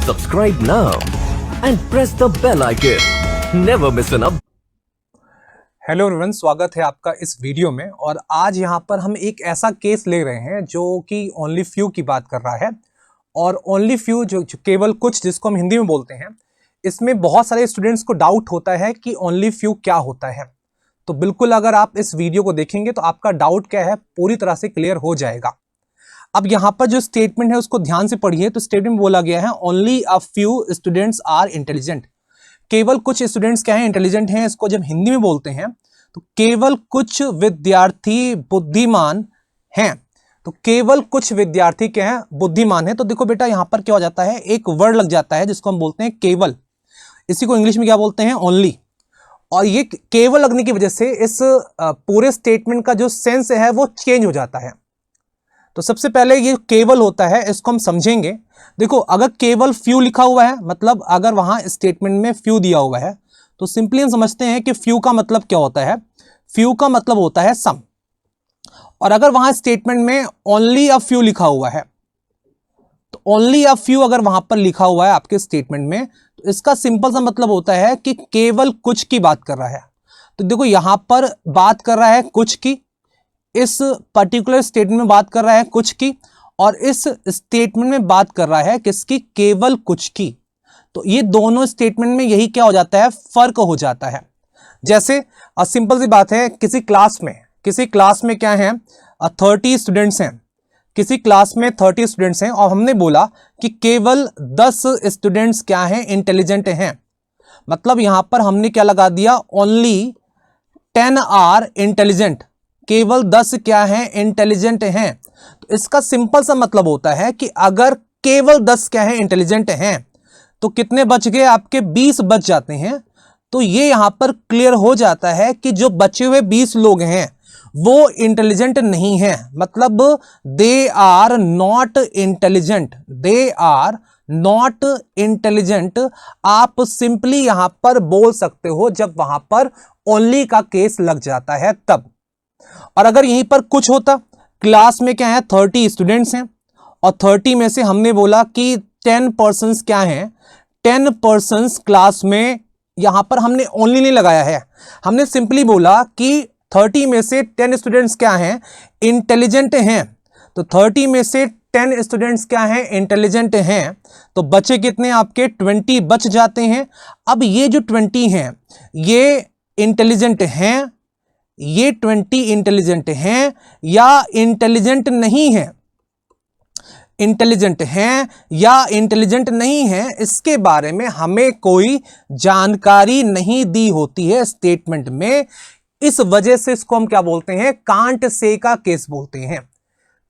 Subscribe now and press the bell icon. Never miss an update. Hello everyone, स्वागत है आपका इस video में। और आज यहाँ पर हम एक ऐसा केस ले रहे हैं जो कि ओनली फ्यू की बात कर रहा है। और ओनली फ्यू जो केवल कुछ, जिसको हम हिंदी में बोलते हैं, इसमें बहुत सारे स्टूडेंट्स को डाउट होता है कि ओनली फ्यू क्या होता है। तो बिल्कुल अगर आप इस वीडियो को देखेंगे तो आपका डाउट क्या है पूरी तरह से क्लियर हो जाएगा। अब यहाँ पर जो स्टेटमेंट है उसको ध्यान से पढ़िए। तो स्टेटमेंट बोला गया है only a few students are intelligent. केवल कुछ स्टूडेंट्स क्या है, इंटेलिजेंट हैं। इसको जब हिंदी में बोलते हैं तो केवल कुछ विद्यार्थी बुद्धिमान हैं। तो केवल कुछ विद्यार्थी क्या है, बुद्धिमान है। तो देखो बेटा, यहाँ पर क्या हो जाता है, एक वर्ड लग जाता है जिसको हम बोलते हैं केवल। इसी को इंग्लिश में क्या बोलते हैं, ओनली। और ये केवल लगने की वजह से इस पूरे स्टेटमेंट का जो सेंस है वो चेंज हो जाता है। तो सबसे पहले ये केवल होता है, इसको हम समझेंगे। देखो, अगर केवल फ्यू लिखा हुआ है, मतलब अगर वहां स्टेटमेंट में फ्यू दिया हुआ है, तो सिंपली हम समझते हैं कि फ्यू का मतलब क्या होता है। फ्यू का मतलब होता है सम। और अगर वहां स्टेटमेंट में ओनली अ फ्यू लिखा हुआ है, तो ओनली अ फ्यू अगर वहां पर लिखा हुआ है आपके स्टेटमेंट में, तो इसका सिंपल सा मतलब होता है कि केवल कुछ की बात कर रहा है। तो देखो, यहां पर बात कर रहा है कुछ की, इस पर्टिकुलर स्टेटमेंट में बात कर रहा है कुछ की, और इस स्टेटमेंट में बात कर रहा है किसकी, केवल कुछ की। तो ये दोनों स्टेटमेंट में यही क्या हो जाता है, फर्क हो जाता है। जैसे सिंपल सी बात है, किसी क्लास में क्या है, 30 स्टूडेंट्स हैं। किसी क्लास में 30 स्टूडेंट्स हैं और हमने बोला कि केवल 10 स्टूडेंट्स क्या हैं, इंटेलिजेंट हैं। मतलब यहां पर हमने क्या लगा दिया, ओनली 10 आर इंटेलिजेंट। केवल 10 क्या हैं, इंटेलिजेंट हैं। तो इसका सिंपल सा मतलब होता है कि अगर केवल 10 क्या हैं, इंटेलिजेंट हैं, तो कितने बच गए, आपके 20 बच जाते हैं। तो ये यहां पर क्लियर हो जाता है कि जो बचे हुए 20 लोग हैं वो इंटेलिजेंट नहीं हैं। मतलब they are not intelligent, they are not intelligent. आप सिंपली यहां पर बोल सकते हो जब वहां पर ओनली का केस लग जाता है तब। और अगर यहीं पर कुछ होता, क्लास में क्या है, 30 स्टूडेंट्स हैं और 30 में से हमने बोला कि 10 पर्सन्स क्या हैं, 10 पर्सन्स क्लास में, यहां पर हमने ओनली नहीं लगाया है, हमने सिंपली बोला कि 30 में से 10 स्टूडेंट्स क्या हैं, इंटेलिजेंट हैं। तो 30 में से 10 स्टूडेंट्स क्या हैं, इंटेलिजेंट हैं। तो बचे कितने, आपके 20 बच जाते हैं। अब ये जो 20 हैं ये इंटेलिजेंट हैं, ये 20 इंटेलिजेंट हैं या इंटेलिजेंट नहीं है, इंटेलिजेंट हैं या इंटेलिजेंट नहीं है, इसके बारे में हमें कोई जानकारी नहीं दी होती है स्टेटमेंट में। इस वजह से इसको हम क्या बोलते हैं, कांट से का केस बोलते हैं।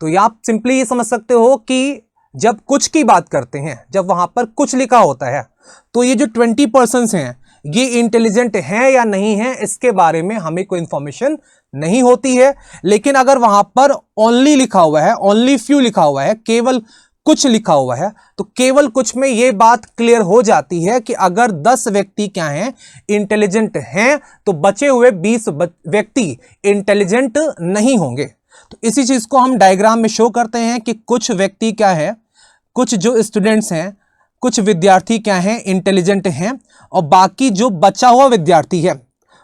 तो ये आप सिंपली ये समझ सकते हो कि जब कुछ की बात करते हैं, जब वहां पर कुछ लिखा होता है, तो ये जो 20 पर्सन्स हैं ये इंटेलिजेंट हैं या नहीं हैं, इसके बारे में हमें कोई इंफॉर्मेशन नहीं होती है। लेकिन अगर वहां पर ओनली लिखा हुआ है, ओनली फ्यू लिखा हुआ है, केवल कुछ लिखा हुआ है, तो केवल कुछ में यह बात क्लियर हो जाती है कि अगर 10 व्यक्ति क्या हैं, इंटेलिजेंट हैं, तो बचे हुए 20 व्यक्ति इंटेलिजेंट नहीं होंगे। तो इसी चीज को हम डायग्राम में शो करते हैं कि कुछ व्यक्ति क्या है, कुछ जो स्टूडेंट्स हैं, कुछ विद्यार्थी क्या हैं, इंटेलिजेंट हैं, और बाकी जो बचा हुआ विद्यार्थी है,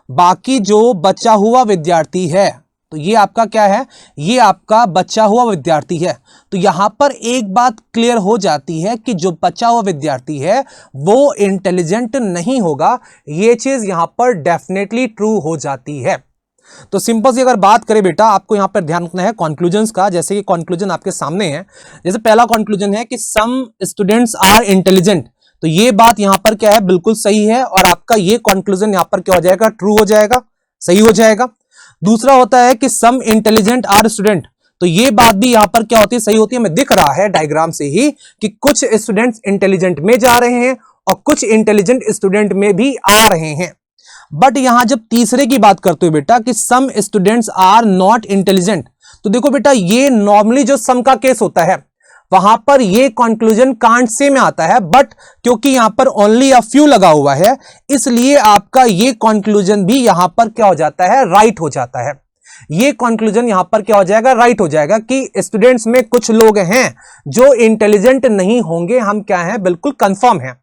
बाकी जो बचा हुआ विद्यार्थी है, तो ये आपका क्या है, ये आपका बचा हुआ विद्यार्थी है। तो यहां पर एक बात क्लियर हो जाती है कि जो बचा हुआ विद्यार्थी है वो इंटेलिजेंट नहीं होगा। ये चीज यहां पर डेफिनेटली ट्रू हो जाती है। तो सिंपल सी अगर बात करें बेटा, आपको यहां पर ध्यान रखना है कॉन्क्लूजन्स का। जैसे कि कॉन्क्लूजन आपके सामने है। जैसे पहला कॉन्क्लूजन है कि सम स्टूडेंट्स आर इंटेलिजेंट। तो ये बात यहां पर क्या है, बिल्कुल सही है। और आपका ये कॉन्क्लूजन यहां पर क्या हो जाएगा, ट्रू हो जाएगा, सही हो जाएगा। दूसरा होता है कि सम इंटेलिजेंट आर स्टूडेंट। तो ये बात भी यहां पर क्या होती है, सही होती है। हमें दिख रहा है डायग्राम से ही कि कुछ स्टूडेंट्स इंटेलिजेंट में जा रहे हैं और कुछ इंटेलिजेंट स्टूडेंट में भी आ रहे हैं। बट यहां जब तीसरे की बात करते हो बेटा कि some students are not intelligent, तो देखो बेटा, ये नॉर्मली जो सम का केस होता है वहां पर ये कंक्लूजन कांट से में आता है। बट क्योंकि यहां पर ओनली अ फ्यू लगा हुआ है, इसलिए आपका ये कंक्लूजन भी यहां पर क्या हो जाता है, राइट हो जाता है। ये कंक्लूजन यहां पर क्या हो जाएगा, राइट हो जाएगा कि स्टूडेंट्स में कुछ लोग हैं जो इंटेलिजेंट नहीं होंगे, हम क्या है बिल्कुल कंफर्म है।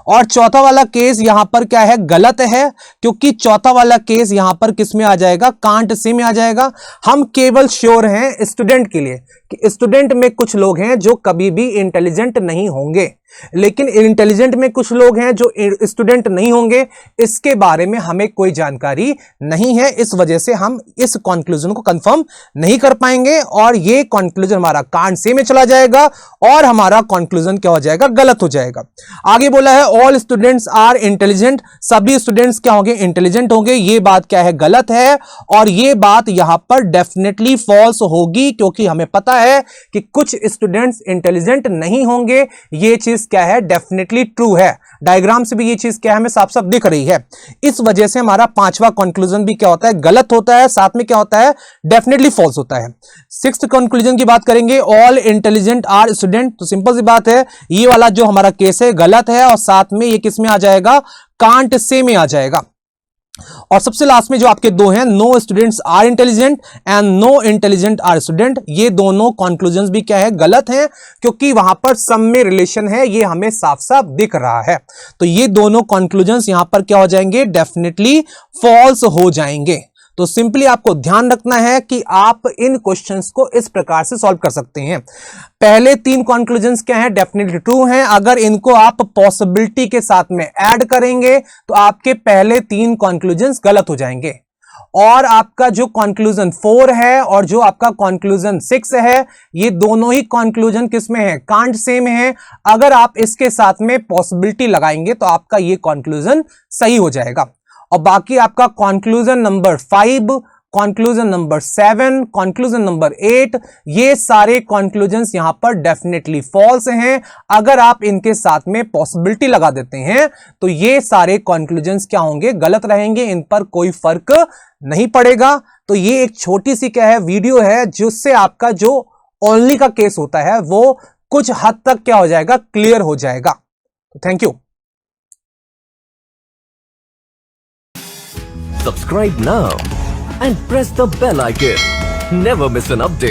और चौथा वाला केस यहां पर क्या है, गलत है, क्योंकि चौथा वाला केस यहां पर किस में आ जाएगा, कांट से में आ जाएगा। हम केवल श्योर हैं स्टूडेंट के लिए कि स्टूडेंट में कुछ लोग हैं जो कभी भी इंटेलिजेंट नहीं होंगे, लेकिन इंटेलिजेंट में कुछ लोग हैं जो स्टूडेंट नहीं होंगे, इसके बारे में हमें कोई जानकारी नहीं है। इस वजह से हम इस कंक्लूजन को कंफर्म नहीं कर पाएंगे और ये कंक्लूजन हमारा कांट से में चला जाएगा और हमारा कंक्लूजन क्या हो जाएगा, गलत हो जाएगा। आगे बोला है ऑल स्टूडेंट्स आर इंटेलिजेंट, सभी स्टूडेंट्स क्या होंगे, इंटेलिजेंट होंगे। ये बात क्या है, गलत है और ये बात यहां पर डेफिनेटली फॉल्स होगी, क्योंकि हमें पता है कि कुछ स्टूडेंट्स इंटेलिजेंट नहीं होंगे। ये चीज क्या है, डेफिनेटली ट्रू है। डायग्राम से भी ये चीज क्या है, हमें साफ साफ दिख रही है। इस वजह से हमारा पांचवा कंक्लूजन भी क्या होता है, गलत होता है, साथ में क्या होता है, डेफिनेटली फॉल्स होता है। सिक्स्थ कंक्लूजन की बात करेंगे, ऑल इंटेलिजेंट आर स्टूडेंट, तो सिंपल सी बात है, ये वाला जो हमारा केस है गलत है और साथ में ये किस में आ जाएगा, कांट से में आ जाएगा। और सबसे लास्ट में जो आपके दो हैं, no students are intelligent and no intelligent are student, ये दोनों कंक्लूजन्स भी क्या है, गलत हैं, क्योंकि वहां पर सम में रिलेशन है, ये हमें साफ साफ दिख रहा है। तो ये दोनों कंक्लूजन्स यहां पर क्या हो जाएंगे, डेफिनेटली फॉल्स हो जाएंगे। तो सिंपली आपको ध्यान रखना है कि आप इन क्वेश्चंस को इस प्रकार से सॉल्व कर सकते हैं। पहले तीन कंक्लूजन्स क्या हैं, डेफिनेटली ट्रू हैं। अगर इनको आप पॉसिबिलिटी के साथ में ऐड करेंगे तो आपके पहले तीन कंक्लूजन्स गलत हो जाएंगे और आपका जो कंक्लूजन 4 है और जो आपका कंक्लूजन 6 है, ये दोनों ही कंक्लूजन किस में है, कांट से में है। अगर आप इसके साथ में पॉसिबिलिटी लगाएंगे तो आपका ये कंक्लूजन सही हो जाएगा। और बाकी आपका conclusion number 5, conclusion number 7, conclusion number 8, ये सारे कंक्लूजन्स यहां पर डेफिनेटली फॉल्स हैं। अगर आप इनके साथ में पॉसिबिलिटी लगा देते हैं तो ये सारे कंक्लूजन्स क्या होंगे, गलत रहेंगे, इन पर कोई फर्क नहीं पड़ेगा। तो ये एक छोटी सी क्या है, वीडियो है, जिससे आपका जो ओनली का केस होता है वो कुछ हद तक क्या हो जाएगा, क्लियर हो जाएगा। तो thank you. Subscribe now and press the bell icon. Never miss an update.